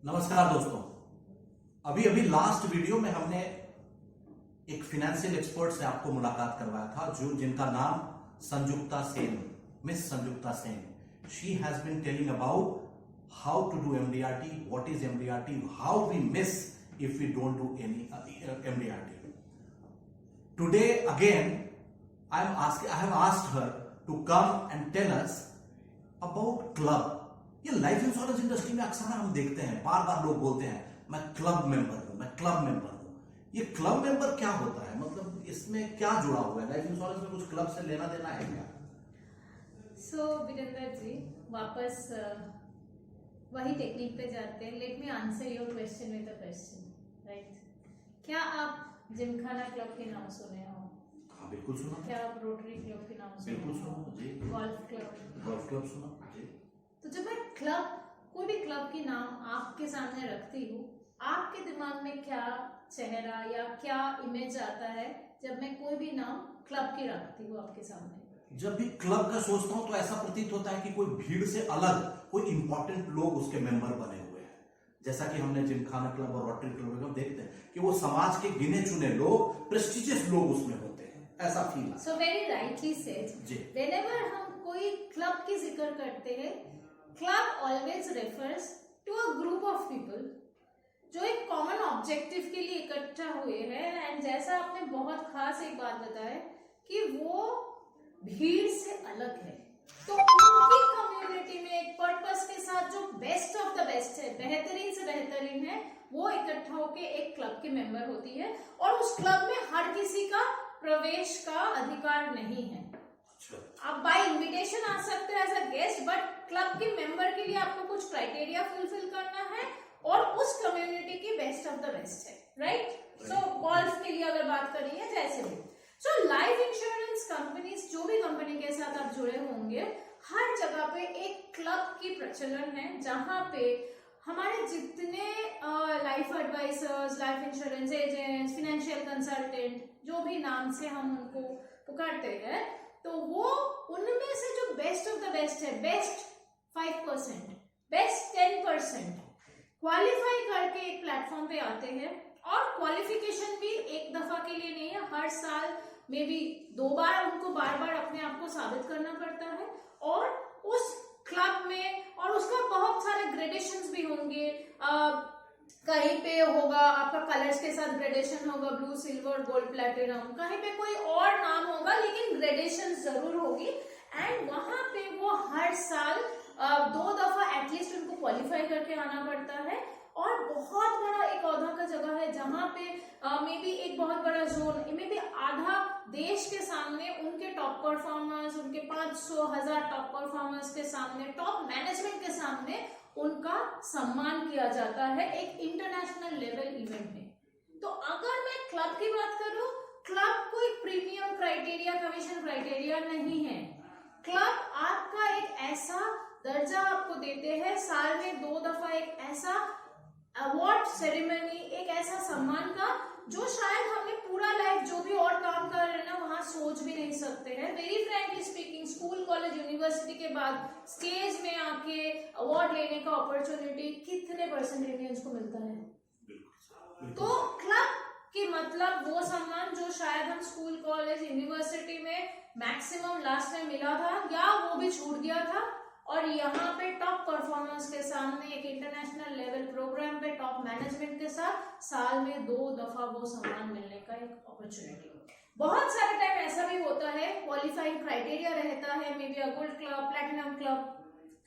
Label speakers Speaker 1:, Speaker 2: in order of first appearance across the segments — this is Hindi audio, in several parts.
Speaker 1: नमस्कार दोस्तों। अभी अभी लास्ट वीडियो में हमने एक फाइनेंशियल एक्सपर्ट से आपको मुलाकात करवाया था जिनका नाम Sanjukta Sen, miss Sanjukta Sen. She has been telling about how to do MDRT, what is MDRT, how we miss if we don't do any MDRT. Today again I have asked her to come and tell us about club। ये लाइफ इंश्योरेंस इंडस्ट्री में अक्सर हम देखते हैं, बार बार लोग बोलते हैं मैं क्लब मेंबर हूं, मैं क्लब मेंबर हूं। ये क्लब मेंबर क्या होता है, मतलब इसमें क्या जुड़ा हुआ है? लाइफ इंश्योरेंस में कुछ क्लब से लेना देना है क्या?
Speaker 2: सो वीरेंद्र जी, वापस वही टेक्निक पे जाते हैं। Let me answer your question with a question, right? क्या आप जिमखाना क्लब के नाम सुने हो?
Speaker 1: हाँ बिल्कुल सुना।
Speaker 2: क्या आप रोटरी क्लब के नाम सुने?
Speaker 1: बिल्कुल सुना जी।
Speaker 2: गोल्फ
Speaker 1: क्लब सुना जी।
Speaker 2: तो जब मैं क्लब, कोई भी क्लब की नाम आपके सामने रखती हूँ, आपके दिमाग में क्या चेहरा या क्या इमेज आता है जब मैं कोई भी नाम क्लब की रखती हूँ आपके सामने?
Speaker 1: जब भी क्लब का सोचता हूं तो ऐसा प्रतीत होता है कि कोई भीड़ से अलग कोई इंपॉर्टेंट लोग उसके मेंबर बने हुए हैं। जैसा कि हमने जिमखाना क्लब और रोटरी क्लब में देखते हैं कि वो समाज के गिने चुने लोग, प्रेस्टिजियस लोग उसमें होते हैं, ऐसा फील आता है।
Speaker 2: सो वेरी राइटली सेड जी। व्हेनेवर हम कोई क्लब की जिक्र करते हैं, club always refers to a group of people जो एक कॉमन ऑब्जेक्टिव के लिए इकट्ठा हुए हैं। एंड जैसा आपने बहुत खास एक बात बताया कि वो भीड़ से अलग है, तो उनकी कम्युनिटी में एक पर्पस के साथ जो बेस्ट ऑफ द बेस्ट है, बेहतरीन से बेहतरीन है, वो इकट्ठा होके एक क्लब के मेंबर होती है। और उस क्लब में हर किसी का प्रवेश का अधिकार नहीं है। आप बाय इनविटेशन आ सकते हैं as a guest, but club के मेंबर के लिए आपको कुछ क्राइटेरिया फुलफिल करना है और उस कम्युनिटी की बेस्ट ऑफ द बेस्ट है, राइट? सो गोल्फ के लिए अगर बात करें जैसे भी, सो लाइफ इंश्योरेंस कंपनीज, जो भी कंपनी के साथ आप जुड़े होंगे, हर जगह पे एक क्लब की प्रचलन है जहां पे हमारे जितने life advisers, life insurance agents, financial consultant, जो भी नाम से हम उनको पुकारते हैं, तो वो उनमें से जो बेस्ट ऑफ द बेस्ट है, बेस्ट 5%, बेस्ट 10% क्वालिफाई करके एक प्लेटफॉर्म पे आते हैं। और क्वालिफिकेशन भी एक दफा के लिए नहीं है, हर साल में भी 2 बार उनको बार बार अपने आप को साबित करना पड़ता है। और उस क्लब में, और उसका बहुत सारे ग्रेडेशंस भी होंगे, कहीं पे होगा आपका कलर्स के साथ ग्रेडेशन होगा, ब्लू, सिल्वर, गोल्ड, प्लेटिनम, कहीं पे कोई और नाम होगा, लेकिन ग्रेडेशन जरूर होगी। एंड वहां पे वो हर साल 2 दफा एटलीस्ट उनको क्वालिफाई करके आना पड़ता है। और बहुत बड़ा एक औहदा का जगह है जहां पे मे बी एक बहुत बड़ा जोन, मे बी आधा देश के सामने उनके टॉप परफॉर्मर्स, उनके 500,000 टॉप परफॉर्मर्स के सामने, टॉप मैनेजमेंट के सामने उनका सम्मान किया जाता है एक इंटरनेशनल लेवल इवेंट में। तो अगर मैं क्लब की बात करूं, क्लब कोई प्रीमियम क्राइटेरिया, कमीशन क्राइटेरिया नहीं है। क्लब आपका एक ऐसा दर्जा आपको देते हैं, साल में 2 दफा एक ऐसा अवार्ड सेरेमनी, एक ऐसा सम्मान का जो शायद हमने पूरा लाइफ जो भी और काम कर रहे हैं ना, वहां सोच भी नहीं सकते हैं। Very frankly speaking, school, college, university के बाद स्टेज में आके अवार्ड लेने का अपॉर्चुनिटी कितने परसेंट इंडियंस को मिलता है? तो क्लब के मतलब वो सम्मान जो शायद हम स्कूल, कॉलेज, यूनिवर्सिटी में मैक्सिमम लास्ट में मिला था या वो भी छूट गया था, और यहाँ पे टॉप परफॉर्मेंस के सामने एक इंटरनेशनल लेवल प्रोग्राम पे टॉप मैनेजमेंट के साथ साल में 2 दफा वो सम्मान मिलने का एक अपॉर्चुनिटी। बहुत सारे टाइम ऐसा भी होता है, क्वालिफाइंग क्राइटेरिया रहता है, may be a gold club, platinum club,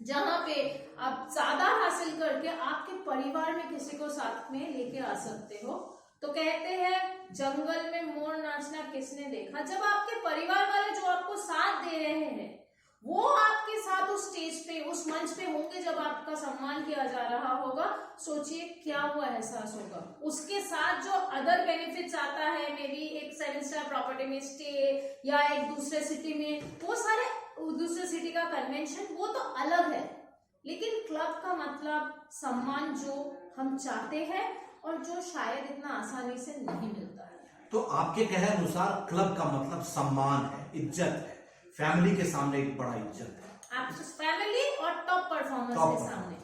Speaker 2: जहां पे आप ज्यादा हासिल करके आपके परिवार में किसी को साथ में लेके आ सकते हो। तो कहते हैं जंगल में मोर नाचना किसने देखा? जब आपके परिवार वाले जो आपको साथ दे रहे हैं वो आपके साथ उस स्टेज पे, उस मंच पे होंगे जब आपका सम्मान किया जा रहा होगा, सोचिए क्या वो एहसास होगा। उसके साथ जो अदर बेनिफिट्स आता है, मे बी एक 7 स्टार प्रॉपर्टी में स्टे या एक दूसरे सिटी में, वो सारे दूसरे सिटी का कन्वेंशन, वो तो अलग है। लेकिन क्लब का मतलब सम्मान जो हम चाहते हैं और जो शायद इतना आसानी से नहीं मिलता है।
Speaker 1: तो आपके कहे अनुसार क्लब का मतलब सम्मान है, इज्जत है, फैमिली के सामने एक बड़ा इज्जत है,
Speaker 2: आप फैमिली और टॉप परफॉर्मेंस के सामने।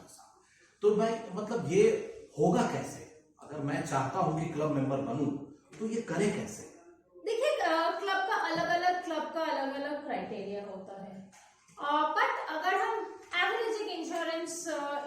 Speaker 1: तो मैं मतलब ये होगा कैसे? अगर मैं चाहता हूं कि क्लब मेंबर बनूं तो ये करे कैसे?
Speaker 2: देखिए, क्लब का अलग अलग क्राइटेरिया होता है, बट अगर हम एवरेज एक इंश्योरेंस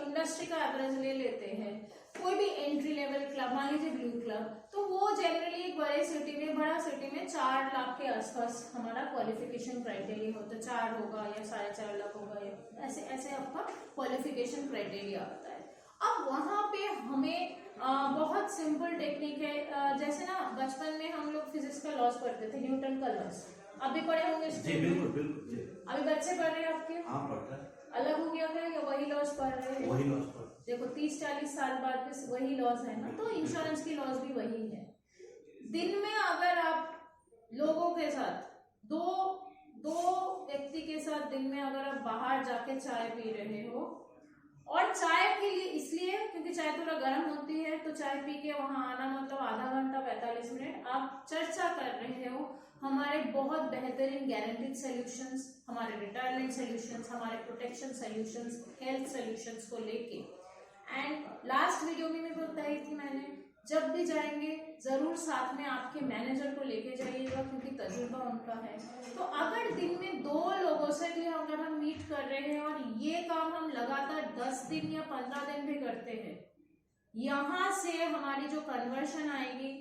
Speaker 2: इंडस्ट्री का एवरेज ले लेते हैं, कोई भी एंट्री लेवल क्लब, मान लीजिए ब्लू क्लब, तो वो जनरली एक बड़ा सिटी में 4 लाख के आसपास हमारा क्वालिफिकेशन क्राइटेरिया होता है। 4 होगा या 4.5 लाख होगा, या ऐसे ऐसे आपका क्वालिफिकेशन क्राइटेरिया आता है। अब वहां पे हमें बहुत सिंपल टेक्निक है, जैसे ना बचपन में हम लोग फिजिक्स का लॉस पढ़ते थे, न्यूटन का लॉस, आप भी पढ़े होंगे?
Speaker 1: जी बिल्कुल बिल्कुल जी।
Speaker 2: अभी बच्चे पढ़ रहे हैं आपके?
Speaker 1: हाँ पढ़ता है।
Speaker 2: अलग हो गया क्या, या वही लॉस पढ़ रहे हैं?
Speaker 1: वही लॉस पढ़,
Speaker 2: देखो 30-40 साल बाद भी वही लॉस है ना, तो इंश्योरेंस की लॉस भी वही है। दिन में अगर आप लोगों के साथ दो व्यक्ति के साथ दिन में अगर आप बाहर जाके चाय पी रहे हो, और चाय के लिए इसलिए क्योंकि चाय थोड़ा गर्म होती है, तो चाय पी के वहां आना मतलब आधा घंटा 45 मिनट आप चर्चा कर रहे हो हमारे बहुत बेहतरीन गारंटीड सॉल्यूशंस, हमारे रिटायरमेंट सॉल्यूशंस, हमारे प्रोटेक्शन सॉल्यूशंस, हेल्थ सॉल्यूशंस को लेके। एंड लास्ट वीडियो में भी बताई थी मैंने, जब भी जाएंगे जरूर साथ में आपके मैनेजर को लेके जाइएगा, क्योंकि तजुर्बा उनका है। तो अगर दिन में 2 लोगों से भी अगर हम मीट कर रहे हैं और ये काम हम लगातार 10 दिन या 15 दिन भी करते हैं, यहाँ से हमारी जो कन्वर्शन आएगी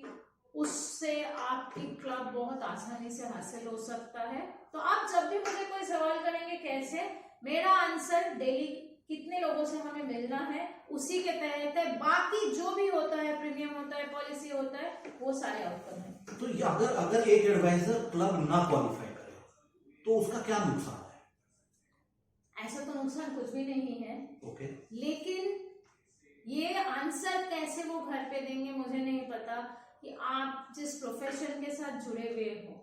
Speaker 2: उससे आपकी क्लब बहुत आसानी से हासिल हो सकता है। तो आप जब भी मुझे कोई सवाल करेंगे कैसे, मेरा आंसर डेली कितने लोगों से हमें मिलना है उसी के तहत है। बाकी जो भी होता है, प्रीमियम होता है, पॉलिसी होता है, वो सारे आउटकम है।
Speaker 1: तो अगर एक एडवाइजर क्लब ना क्वालिफाई करे तो उसका क्या नुकसान है?
Speaker 2: ऐसा तो नुकसान कुछ भी नहीं है।
Speaker 1: ओके।
Speaker 2: लेकिन ये आंसर कैसे वो घर पे देंगे मुझे नहीं पता, कि आप जिस प्रोफेशन के साथ जुड़े हुए हो,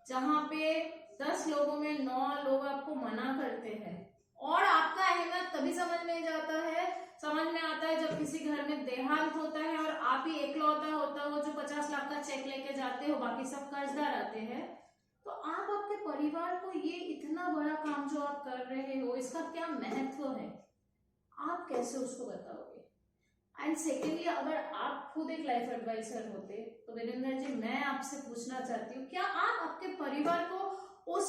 Speaker 2: जहां पे 10 लोगों में 9 लोग आपको मना करते हैं, और आपका अहमियत तभी समझ में आता है जब किसी घर में देहांत होता है और आप ही एकलौता होता हो जो 50 लाख का चेक लेके जाते हो, बाकी सब कर्जदार आते हैं। तो आप आपके परिवार को ये इतना बड़ा काम जो आप कर रहे हो, इसका क्या महत्व है, आप कैसे उसको बताओगे? एंड सेकेंडली, अगर आप खुद एक लाइफ एडवाइजर होते तो वीरेंद्र जी, मैं आपसे पूछना चाहती हूँ, क्या आप आपके परिवार को उस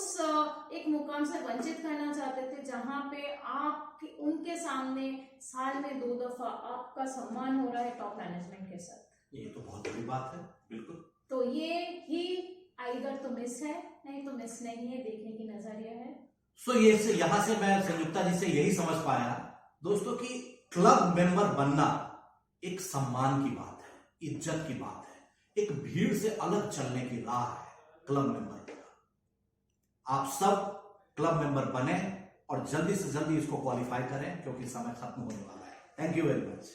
Speaker 2: एक मुकाम से वंचित करना चाहते थे जहां पे आप उनके सामने साल में 2 दफा आपका सम्मान हो रहा है टॉप मैनेजमेंट के साथ?
Speaker 1: ये तो बहुत बड़ी बात है। बिल्कुल।
Speaker 2: तो ये ही आइदर तो मिस है, नहीं तो मिस नहीं है, देखने की नजरिया है।
Speaker 1: सो ये यहाँ से मैं संयुक्ता जी से यही समझ पाया दोस्तों कि क्लब मेंबर बनना एक सम्मान की बात है, इज्जत की बात है, एक भीड़ से अलग चलने की राह है क्लब मेंबर। आप सब क्लब मेंबर बने और जल्दी से जल्दी इसको क्वालिफाई करें, क्योंकि समय खत्म होने वाला है। Thank you very much.